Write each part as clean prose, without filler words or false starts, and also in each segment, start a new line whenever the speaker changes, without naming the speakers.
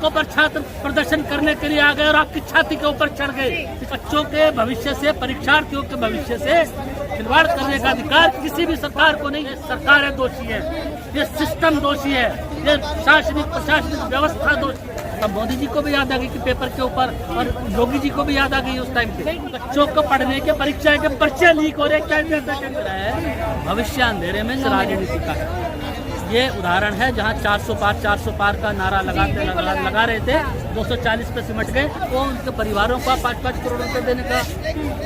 सड़कों पर छात्र प्रदर्शन करने के लिए आ गए और आपकी छाती के ऊपर चढ़ गए। बच्चों के भविष्य से, परीक्षार्थियों के भविष्य से खिलवाड़ करने का अधिकार किसी भी सरकार को नहीं है। सरकार है दोषी है, ये सिस्टम दोषी है, ये शासनिक प्रशासनिक व्यवस्था दोषी। अब मोदी जी को भी याद आ गई कि पेपर के ऊपर, और योगी जी को भी याद आ गई उस टाइम पे। बच्चों को पढ़ने के, परीक्षा के पर्चे लीक हो रहे, क्या रहा है। भविष्य अंधेरे में राजनीति का ये उदाहरण है, जहाँ 400 पार का नारा लगा रहे थे, 240 पे सिमट गए। वो उनके परिवारों का 5-5 करोड़ रुपए देने का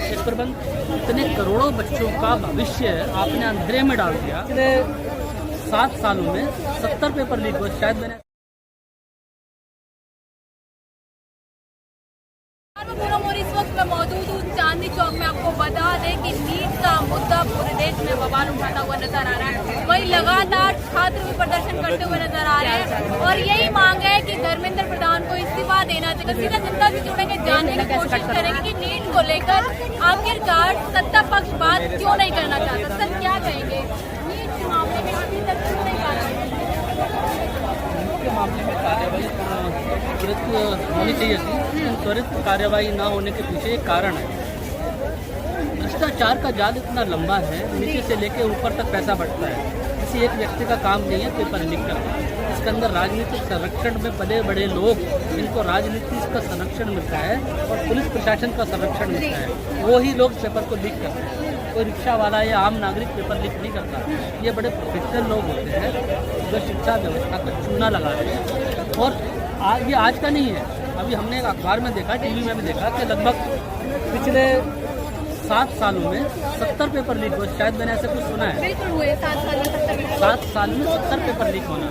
एक प्रबंध। इतने करोड़ों बच्चों का भविष्य आपने अंधेरे में डाल दिया। पिछले 7 सालों में 70 पेपर लीक हुए। शायद मैंने
इस वक्त मैं मौजूद हूँ चांदनी चौक में। आपको बता दें कि नीट का मुद्दा पूरे देश में बवाल उठाता हुआ नजर आ रहा है। वही लगातार छात्र भी प्रदर्शन करते हुए नजर आ रहे हैं और यही मांग है कि धर्मेंद्र प्रधान को इस्तीफा देना चाहिए। सीधा जनता से जुड़ेंगे, जानने की कोशिश करेंगे कि नीट को लेकर आखिरकार सत्ता पक्ष बात क्यों नहीं करना चाहता। सर क्या कहेंगे नीट के मामले में अभी तक क्यों नहीं
मामले में कार्यवाही त्वरित होनी चाहिए थी। त्वरित कार्यवाही न होने के पीछे एक कारण है। भ्रष्टाचार का जाल इतना लंबा है, नीचे से लेकर ऊपर तक पैसा बढ़ता है। किसी एक व्यक्ति का काम नहीं है पेपर लीक करना। इसके अंदर राजनीतिक संरक्षण में बड़े बड़े लोग, जिनको राजनीति का संरक्षण मिलता है और पुलिस प्रशासन का संरक्षण मिलता है, वो ही लोग पेपर को लीक करते हैं। कोई रिक्शा वाला या आम नागरिक पेपर लीक नहीं करता। ये बड़े प्रोफेशनल लोग होते हैं जो शिक्षा व्यवस्था का चूना लगा रहे हैं। और ये आज का नहीं है, अभी हमने एक अखबार में देखा, टीवी में भी देखा कि लगभग पिछले 7 सालों में 70 पेपर लीक हुए। शायद मैंने ऐसा कुछ सुना है।
बिल्कुल हुए
7 साल में 70 पेपर लीक होना।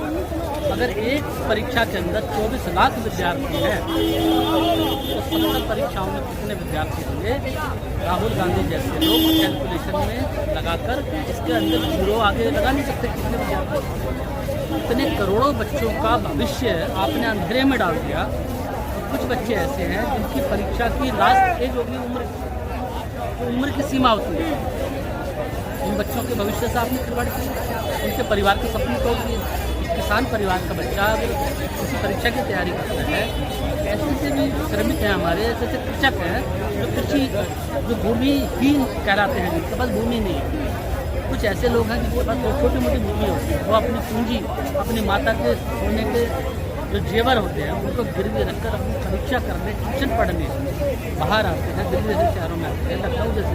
अगर एक परीक्षा के अंदर 24 लाख विद्यार्थी हैं तो 70 परीक्षाओं में कितने विद्यार्थी होंगे। राहुल गांधी जैसे लोग कैलकुलेशन में लगाकर इसके अंदर जीरो आगे लगा नहीं सकते कितने विद्यार्थी। इतने करोड़ों बच्चों का भविष्य आपने अंधेरे में डाल दिया। और कुछ बच्चे ऐसे हैं जिनकी परीक्षा की लास्ट एज होगी, उम्र की सीमा होती है। उन बच्चों के भविष्य से आपने खिलवाड़ किया, उनके परिवार के सपने तोड़ दिए। किसान परिवार का बच्चा अगर किसी परीक्षा की तैयारी करता है, ऐसे भी श्रमिक हैं हमारे, ऐसे कृषक हैं जो कृषि, जो भूमिहीन कहलाते हैं, जिनके पास भूमि नहीं है। कुछ ऐसे लोग हैं जिनके पास छोटी मोटी भूमि होती है, वो अपनी पूंजी, अपनी माता के सोने के जो जेवर होते हैं उनको गिरवी रखकर अपनी परीक्षा करने, ट्यूशन पढ़ने बाहर आते हैं। दिल्ली जैसे शहरों में आते हैं, लखनऊ जैसे।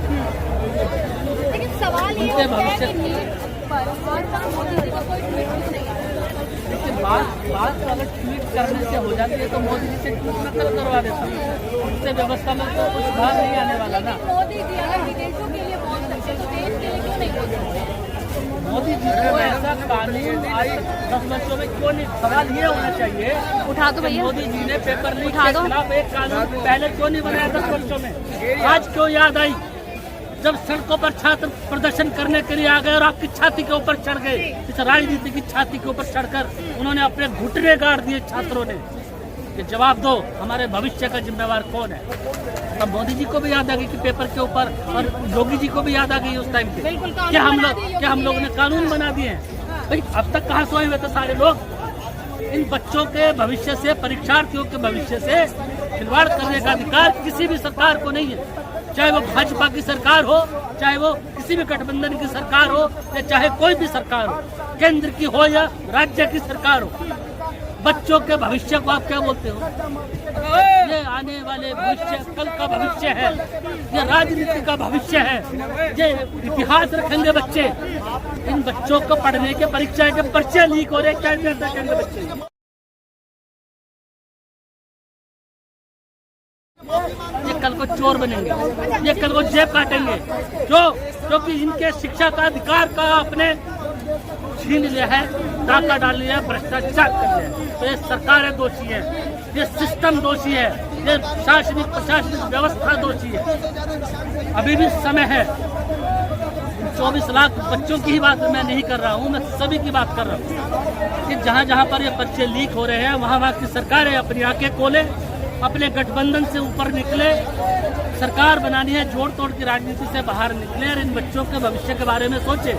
लेकिन सवाल
उनके भविष्य देखिए, बात अगर ट्वीट करने से हो जाती है तो मोदी जी से ट्वीट नकल करवा देता हूँ। उससे व्यवस्था में तो कुछ सुधार नहीं आने वाला ना।
मोदी जी अगर विदेशों के लिए पहुंच सकते तो देश के लिए क्यों नहीं पहुंच सकते।
मोदी जी को ऐसा कानून आज 10 वर्षों में क्यों नहीं। सवाल ये होना चाहिए,
उठा दो भैया,
मोदी जी ने पेपर लीक के खिलाफ एक कानून पहले क्यों नहीं बनाया 10 वर्षों में। आज क्यों याद आई जब सड़कों पर छात्र प्रदर्शन करने के लिए आ गए और आपकी छाती के ऊपर चढ़ गए। इस राजनीति की छाती के ऊपर चढ़कर उन्होंने अपने घुटने गाड़ दिए छात्रों ने कि जवाब दो, हमारे भविष्य का जिम्मेवार कौन है। अब मोदी जी को भी याद आ गई कि पेपर के ऊपर, और योगी जी को भी याद आ गई उस टाइम पे। क्या हम लोग ने कानून बना दिए हैं। भाई अब तक कहाँ सोए हुए थे सारे लोग। इन बच्चों के भविष्य से, परीक्षार्थियों के भविष्य से खिलवाड़ करने का अधिकार किसी भी सरकार को नहीं है। चाहे वो भाजपा की सरकार हो, चाहे वो किसी भी गठबंधन की सरकार हो, या चाहे कोई भी सरकार हो, केंद्र की हो या राज्य की सरकार हो। बच्चों के भविष्य को आप क्या बोलते हो। ये आने वाले भविष्य, कल का भविष्य है, ये राजनीति का भविष्य है, ये इतिहास रखेंगे बच्चे। इन बच्चों को पढ़ने के, परीक्षा के पर्चे लीक हो रहे, क्या रखेंगे बच्चे। ये कल को चोर बनेंगे, ये कल को जेब काटेंगे, क्योंकि इनके शिक्षा का अधिकार का आपने छीन लिया है, डाका डाल लिया है, भ्रष्टाचार कर लिया है। तो ये सरकार दोषी है, ये सिस्टम दोषी है, ये शासनिक प्रशासनिक व्यवस्था दोषी है। अभी भी समय है। 24 लाख बच्चों की ही बात मैं नहीं कर रहा हूँ, मैं सभी की बात कर रहा हूँ कि जहाँ जहाँ पर ये पर्चे लीक हो रहे हैं, वहाँ की सरकारें अपनी आंखें खोले, अपने गठबंधन से ऊपर निकले, सरकार बनानी है, जोड़ तोड़ की राजनीति से बाहर निकले और इन बच्चों के भविष्य के बारे में सोचे।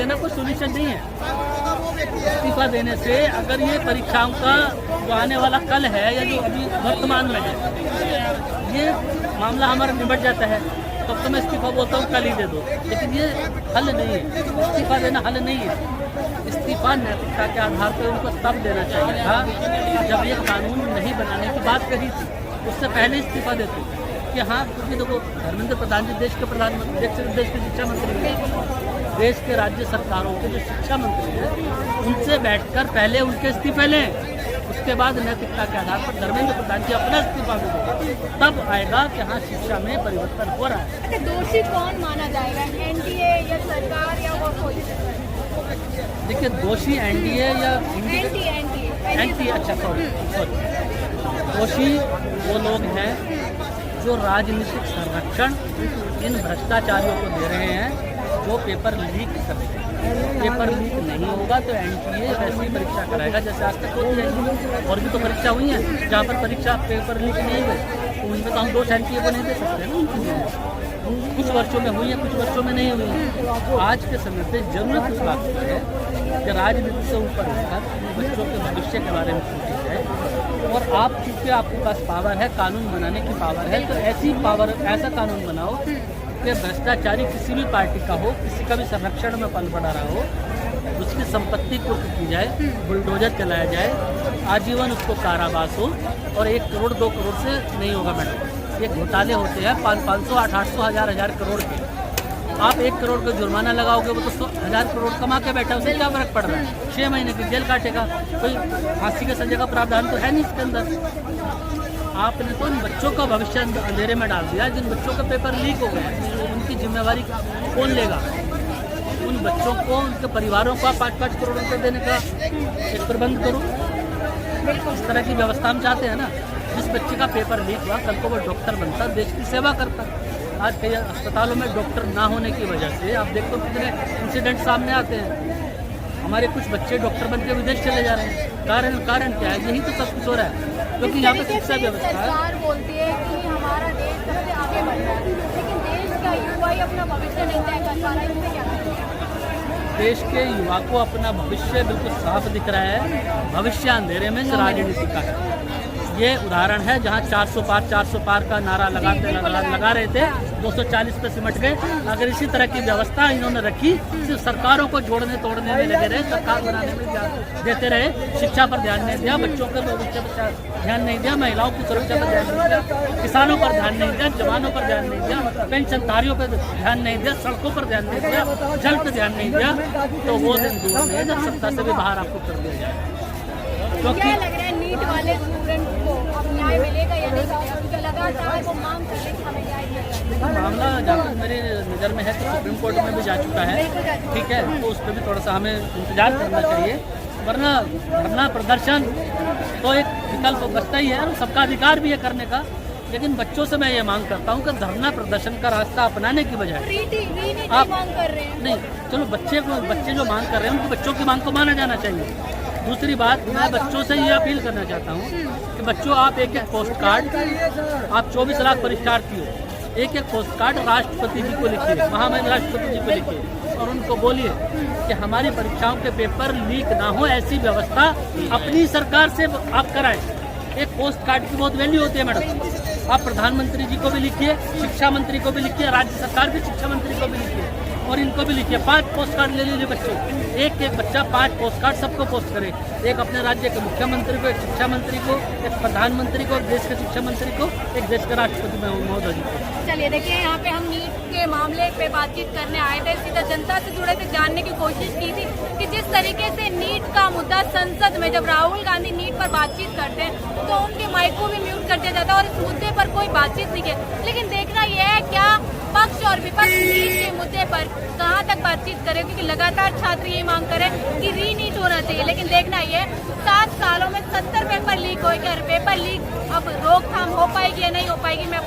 देना कोई सोल्यूशन नहीं है। इस्तीफा देने से अगर ये परीक्षाओं का जो आने वाला कल है या जो अभी वर्तमान में है, ये मामला हमारा निपट जाता है, तब तो मैं इस्तीफा बोलता हूँ कल ही दे दो, लेकिन ये हल नहीं है। इस्तीफा देना हल नहीं है। इस्तीफा नैतिकता के आधार पर उनको तब देना चाहिए था जब ये कानून नहीं बनाने की बात कही थी, उससे पहले इस्तीफा देते कि हाँ, क्योंकि देखो धर्मेंद्र प्रधान जी देश के प्रधानमंत्री, देश के शिक्षा मंत्री हैं, देश के राज्य सरकारों के जो शिक्षा मंत्री हैं उनसे बैठकर पहले उनके इस्तीफे लें, उसके बाद नैतिकता के आधार पर धर्मेंद्र प्रधान जी अपना इस्तीफा देंगे, तब आएगा कि हाँ शिक्षा में परिवर्तन हो रहा है।
अच्छा, दोषी कौन माना जाएगा, एनडीए या सरकार या और कोई?
देखिए, दोषी एनडीए या
एनटी,
अच्छा सॉरी, दोषी वो लोग हैं जो राजनीतिक संरक्षण इन भ्रष्टाचारियों को दे रहे हैं जो पेपर लीक करते हैं। पेपर लीक नहीं होगा तो एनटीए वैसी परीक्षा कराएगा जैसे आज तक होती है। और भी तो परीक्षा हुई है जहाँ पर परीक्षा पेपर लीक नहीं हुए, उनमें तो हम दोष एनटीए को नहीं दे सकते ना। कुछ वर्षों में हुई है, कुछ वर्षों में नहीं हुई है। आज के समय पे जरूरत इस बात की है कि राजनीति से ऊपर होकर बच्चों के भविष्य के बारे में सोची जाए। और आप चूँकि आपके पास पावर है, कानून बनाने की पावर है, तो ऐसा कानून बनाओ कि भ्रष्टाचारी किसी भी पार्टी का हो, किसी का भी संरक्षण में पल पड़ा रहा हो, उसकी संपत्ति कुर्क की जाए, बुलडोजर चलाया जाए, आजीवन उसको कारावास हो, और 1 करोड़ 2 करोड़ से नहीं होगा मैडम। ये घोटाले होते हैं 500, 800, 1000 करोड़ के। आप 1 करोड़ का जुर्माना लगाओगे, वो तो 1000 करोड़ कमा के बैठा, उसे क्या फर्क पड़ रहा है? 6 महीने की जेल काटेगा, कोई फांसी के सजा का प्रावधान तो है नहीं इसके अंदर। आपने तो उन बच्चों का भविष्य अंधेरे में डाल दिया, जिन बच्चों का पेपर लीक हो गया, उनकी जिम्मेवारी कौन लेगा? उन बच्चों को, उनके परिवारों को 5-5 करोड़ रुपये देने का एक प्रबंध करो। इस तरह की व्यवस्था हम चाहते हैं ना। जिस बच्चे का पेपर लीक हुआ, कल को वो डॉक्टर बनता, देश की सेवा करता। आज कई अस्पतालों में डॉक्टर ना होने की वजह से आप देखो कितने इंसिडेंट सामने आते हैं। हमारे कुछ बच्चे डॉक्टर बन के विदेश चले जा रहे हैं। कारण क्या है? यही तो सब कुछ हो रहा है, क्योंकि यहाँ पे शिक्षा व्यवस्था
सरकार बोलती है कि हमारा देश सबसे आगे बढ़ रहा है, लेकिन देश का युवा ही अपना भविष्य नहीं तय कर पा रहा है, इससे क्या करें?
देश के युवा को अपना भविष्य बिल्कुल साफ दिख रहा है। भविष्य अंधेरे में राजनीति का है। ये उदाहरण है जहाँ 400 पार का नारा लगा रहे थे, 240 पे सिमट गए। अगर इसी तरह की व्यवस्था इन्होंने रखी, सिर्फ सरकारों को जोड़ने तोड़ने में लगे रहे, सरकार बनाने में देते रहे, शिक्षा पर ध्यान नहीं दिया, बच्चों के भविष्य पर ध्यान नहीं दिया, महिलाओं की सुरक्षा पर ध्यान नहीं दिया, किसानों पर ध्यान नहीं दिया, जवानों पर ध्यान नहीं दिया, पेंशनधारियों पर ध्यान नहीं दिया, सड़कों पर ध्यान नहीं दिया, जल पर ध्यान नहीं दिया, तो वो दिन दूर नहीं है जब सत्ता से भी बाहर आपको कर दिया जाए।
क्योंकि क्या लग रहा है, नीट वाले स्टूडेंट को अब न्याय मिलेगा या नहीं? क्योंकि लगातार वो मांग कर रहे हैं कि हमें न्याय मिलेगा।
मामला जहाँ तक मेरी नज़र में है तो सुप्रीम कोर्ट में भी जा चुका है, ठीक है, तो उस पर भी थोड़ा सा हमें इंतजार करना चाहिए। वरना धरना प्रदर्शन तो एक विकल्प बचता ही है, सबका अधिकार भी है करने का। लेकिन बच्चों से मैं ये मांग करता हूँ कि धरना प्रदर्शन का रास्ता अपनाने की बजाय
आप मांग कर रहे हैं।
नहीं, चलो बच्चे जो मांग कर रहे हैं उनको बच्चों की मांग को माना जाना चाहिए। दूसरी बात, मैं बच्चों से ये अपील करना चाहता हूँ कि बच्चों, आप एक पोस्ट कार्ड, आप 24 लाख परीक्षार्थी हो, एक पोस्ट कार्ड राष्ट्रपति जी को लिखिए, महामहिम राष्ट्रपति जी को लिखिए, और उनको बोलिए कि हमारी परीक्षाओं के पेपर लीक ना हो, ऐसी व्यवस्था अपनी सरकार से आप कराएं। एक पोस्ट कार्ड की बहुत वैल्यू होती है मैडम। आप प्रधानमंत्री जी को भी लिखिए, शिक्षा मंत्री को भी लिखिए, राज्य सरकार के शिक्षा मंत्री को भी लिखिए, और इनको भी लिखिए। 5 पोस्ट कार्ड ले लीजिए बच्चों, एक बच्चा 5 पोस्ट कार्ड सबको पोस्ट करे। एक अपने राज्य के मुख्यमंत्री को, एक शिक्षा मंत्री को, एक प्रधानमंत्री को, एक देश के शिक्षा मंत्री को, एक देश के राष्ट्रपति महोदय जी को।
चलिए देखिए, यहाँ पे हम नीट के मामले पे बातचीत करने आए थे, सीधा जनता से जुड़े थे, जानने की कोशिश की थी कि जिस तरीके से नीट का मुद्दा संसद में जब राहुल गांधी नीट पर बातचीत करते हैं तो उनके माइक को भी म्यूट कर दिया जाता है और इस मुद्दे पर कोई बातचीत नहीं है। लेकिन देखना यह है क्या पक्ष और विपक्ष नीट के मुद्दे पर कहां तक बातचीत करें, क्योंकि लगातार छात्र ये मांग करें कि रीनीट होना चाहिए। लेकिन देखना ये 7 सालों में 70 पेपर लीक हो गए, पेपर लीक अब रोकथाम हो पाएगी या नहीं हो पाएगी, मैं